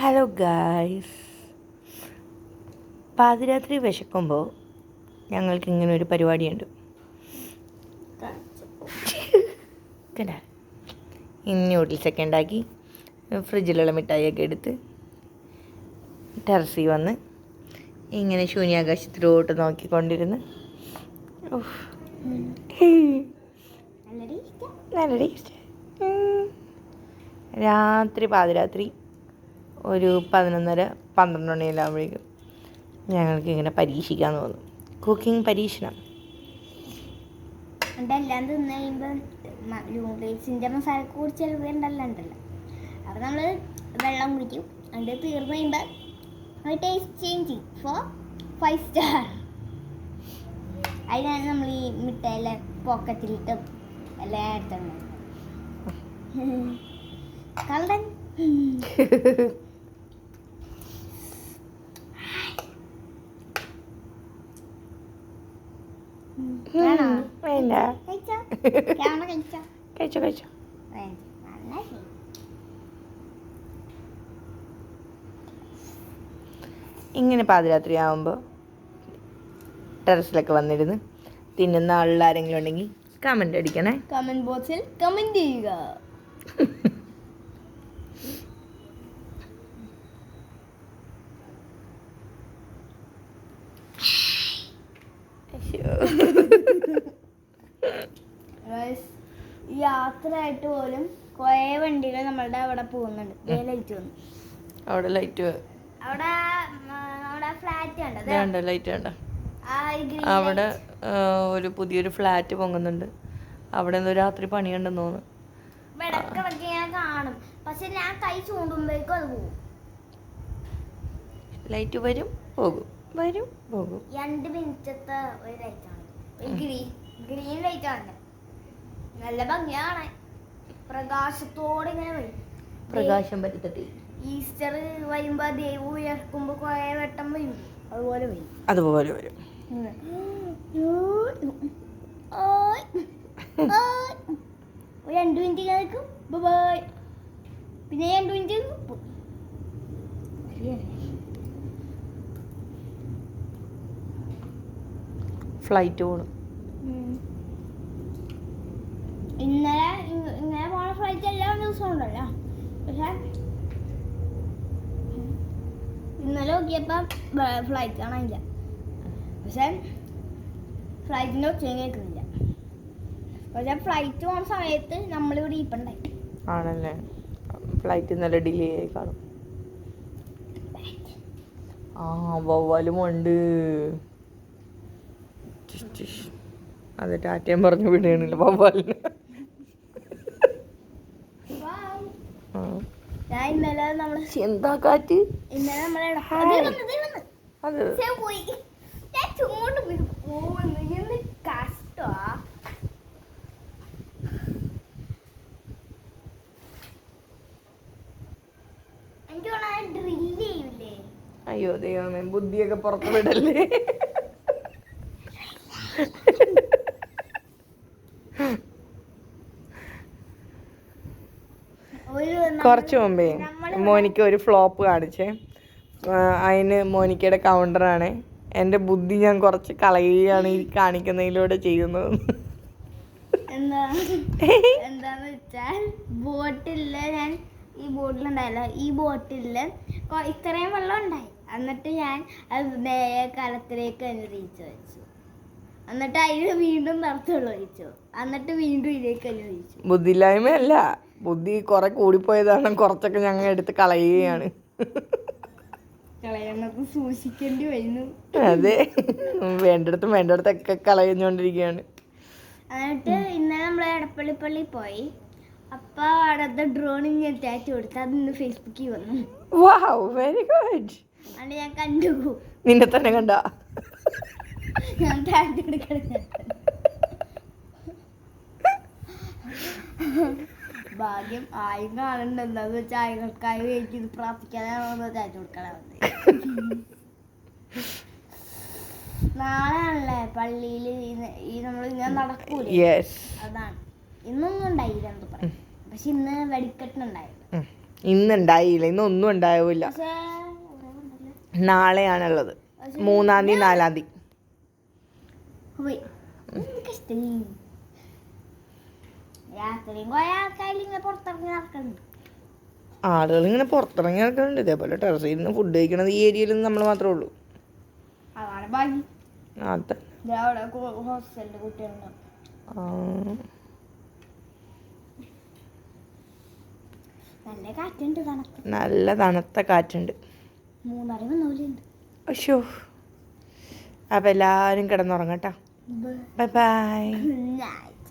Hello guys, പാതിരാത്രി വിശക്കുമ്പോൾ ഞങ്ങൾക്ക് ഇങ്ങനെ ഒരു പരിപാടിയുണ്ട്. കേട്ടാ, ന്യൂഡിൽസൊക്കെ ഉണ്ടാക്കി ഫ്രിഡ്ജിലുള്ള മിഠായിയൊക്കെ എടുത്ത് ടെറസിൽ വന്ന് ഇങ്ങനെ ശൂന്യാകാശത്തിലോട്ട് നോക്കിക്കൊണ്ടിരുന്ന് നല്ല ടേസ്റ്റ്. പാതിരാത്രി ഒരു 11:30-12 മണിയെല്ലാകുമ്പോഴേക്കും ഞങ്ങൾക്ക് ഇങ്ങനെ പരീക്ഷിക്കാൻ തോന്നും. കുക്കിംഗ് പരീക്ഷണം. എല്ലാം തിന്ന് കഴിയുമ്പോൾ നൂഡിൽസിൻ്റെ മസാലക്കൂടി ചിലവ് ഉണ്ടല്ലോ. അപ്പോൾ നമ്മൾ വെള്ളം കുടിക്കും. അതിൻ്റെ തീർന്ന് കഴിയുമ്പോൾ ടേസ്റ്റ് ചേഞ്ച് ഫോർ 5 സ്റ്റാർ. അതിനാണ് നമ്മൾ ഈ മിഠായിലെ പോക്കറ്റിലിട്ടും എല്ലാം എടുത്തുണ്ട്. കള്ളൻ കഴിച്ചോ. ഇങ്ങനെ പാതിരാത്രി ആകുമ്പോൾ ടെറസിലൊക്കെ വന്നിരുന്ന് തിന്നുന്ന ആളുകൾ ആരെങ്കിലും ഉണ്ടെങ്കിൽ കമൻ്റ് അടിക്കണേ. കമന്റ് ബോക്സിൽ കമന്റ് ചെയ്യുക. യാത്രയായിട്ട് പോലും കുറേ വണ്ടികൾ നമ്മളുടെ അവിടെ പോകുന്നുണ്ട്. ലൈറ്റ് വന്നു. അവിടെ ലൈറ്റ്, അവിടെ ഫ്ലാറ്റ് ഉണ്ട്. ലൈറ്റ് കണ്ട അവിടെ ഒരു പുതിയൊരു ഫ്ലാറ്റ് പൊങ്ങുന്നുണ്ട്. അവിടെ എന്തോ രാത്രി പണിയുണ്ടെന്ന് തോന്നുന്നു. ഇടയ്ക്കിടയ്ക്ക് ഞാൻ കാണും, പക്ഷെ ഞാൻ കൈ ചൂണ്ടുമ്പോഴേക്കും അത് പോകും. ലൈറ്റ് വരും പോകും, വരും പോകും. 2 മിനിറ്റത്തെ ഒരു ലൈറ്റാണ്, ഒരു ഗ്രീൻ ലൈറ്റാണ്. നല്ല ഭംഗിയാണ്. പ്രകാശത്തോടെ ഇങ്ങനെ വരും. പ്രകാശം പറ്റത്തി. ഈസ്റ്റർ വരുമ്പോ ദൈവം ഉയർക്കുമ്പോ കുറെ വെട്ടം വരും, അതുപോലെ വരും. ഒരു 2 മിനിറ്റ് കേൾക്കും, ബൈ. പിന്നെ 2 മിനിറ്റ് ഫ്ലൈറ്റ് പോണു. ഇങ്ങനെ പോണ ഫ്ലൈറ്റ് എല്ലാ ദിവസവും ഉണ്ടല്ലോ. പക്ഷെ ഇന്നലെ നോക്കിയപ്പോ ഫ്ലൈറ്റ് കാണാനില്ല. പക്ഷെ ഫ്ലൈറ്റിന്റെ ഒച്ചയും കേൾക്കുന്നില്ല. പക്ഷെ ഫ്ലൈറ്റ് പോണ സമയത്ത് നമ്മളിവിടെ ഇപ്പണ്ടായി. ആണല്ലേ, ഫ്ലൈറ്റ് ഇന്നലെ ഡിലേ ആയി കാണും. വവ്വാലും ഉണ്ട്. അത് ടാറ്റയും പറഞ്ഞു വിടുകയാണല്ലോ വവ്വാലിന്. എന്താ കാറ്റ്? ഇന്നലെ അയ്യോ ദൈവമേ, ബുദ്ധിയൊക്കെ പുറത്തു വിടല്ലേ. കുറച്ച് മുമ്പേ മോനിക്ക ഒരു ഫ്ലോപ്പ് കാണിച്ചേ. അതിന് മോനിക്കയുടെ കൗണ്ടറാണ്. എൻ്റെ ബുദ്ധി ഞാൻ കുറച്ച് കളയുകയാണ് ഈ കാണിക്കുന്നതിലൂടെ ചെയ്യുന്നത്. എന്താന്ന് വെച്ചാൽ ബോട്ടില് ഞാൻ ഈ ബോട്ടിലുണ്ടായല്ലോ, ഈ ബോട്ടില് ഇത്രയും വെള്ളം ഉണ്ടായി. എന്നിട്ട് ഞാൻ അത് നേരെ കലത്തിലേക്ക് തന്നെ തിരിച്ചു വെച്ചു. എന്നിട്ട് അതിന് വീണ്ടും നിറച്ചുള്ള ഒഴിച്ചു. എന്നിട്ട് വീണ്ടും ഇതിലേക്ക് തന്നെ ഒഴിച്ചു. ബുദ്ധിയില്ലായ്മയല്ല, ബുദ്ധി കുറെ കൂടിപ്പോയതാണ്. കുറച്ചൊക്കെ ഞങ്ങൾ എടുത്ത് കളയുകയാണ്. കളയാനൊക്കെ സൂക്ഷിക്കേണ്ടി വരുന്നു. അതെ, വേണ്ടടത്തൊക്കെ കളഞ്ഞുകൊണ്ടിരിക്കുകയാണ്. എന്നിട്ട് ഇന്നലെ നമ്മൾ എടപ്പള്ളിപ്പള്ളി പോയി. അപ്പൊ അവിടുത്തെ ഡ്രോണിങ് ഞാൻ ടാറ്റു കൊടുത്തു. അത് ഇന്ന് ഫേസ്ബുക്കിൽ വന്നു. Wow, very good. അത് ഞാൻ കണ്ടു. നിന്നെ തന്നെ കണ്ട? ഞാൻ ടാറ്റു എടുക്കണം. ഭാഗ്യം ആയും കാണണ്ട. എന്താന്ന് വെച്ചാൽ ആയകൾക്കായി വേണ്ടി പ്രാർത്ഥിക്കാനാണോ ടാറ്റു കൊടുക്കണം. നാളെയാണല്ലേ പള്ളിയിൽ ഈ നമ്മൾ ഇങ്ങനെ നടക്കൂലേ, അതാണ്. ഇന്നൊന്നും ഉണ്ടായില്ല എന്ന് പറയും. പക്ഷെ ഇന്ന് വെടിക്കെട്ടുണ്ടായിരുന്നു. ഇന്നുണ്ടായില്ല, ഇന്നൊന്നും ഉണ്ടാവില്ല. പക്ഷേ നാളെയാണുള്ളത്, 3-ാം തീയതി 4-ാം തീയതി. പോയി രാത്രിയും കുറെ ആൾക്കാരിൽ ഇങ്ങനെ പുറത്തിറങ്ങി നടക്കുന്നുണ്ട്. ആളുകൾ ഇങ്ങനെ പുറത്തിറങ്ങി നടക്കുന്നുണ്ട്. ഇതേപോലെ ടെറസിൽ നിന്ന് ഫുഡ് കഴിക്കണത് ഈ ഏരിയയിൽ നമ്മൾ മാത്രമേ ഉള്ളൂ. അതാണ് ഭാഗ്യം. അതെ. അവിടെ ഹോസ്റ്റലിൽ കുട്ടികളുണ്ട്. നല്ല കാറ്റുണ്ട്, തണുപ്പ്. നല്ല തണുത്ത കാറ്റുണ്ട്. 3 വന്നോലുണ്ട്. അയ്യോ. അപ്പം എല്ലാവരും കിടന്നുറങ്ങട്ടോ. Bye bye. Good night.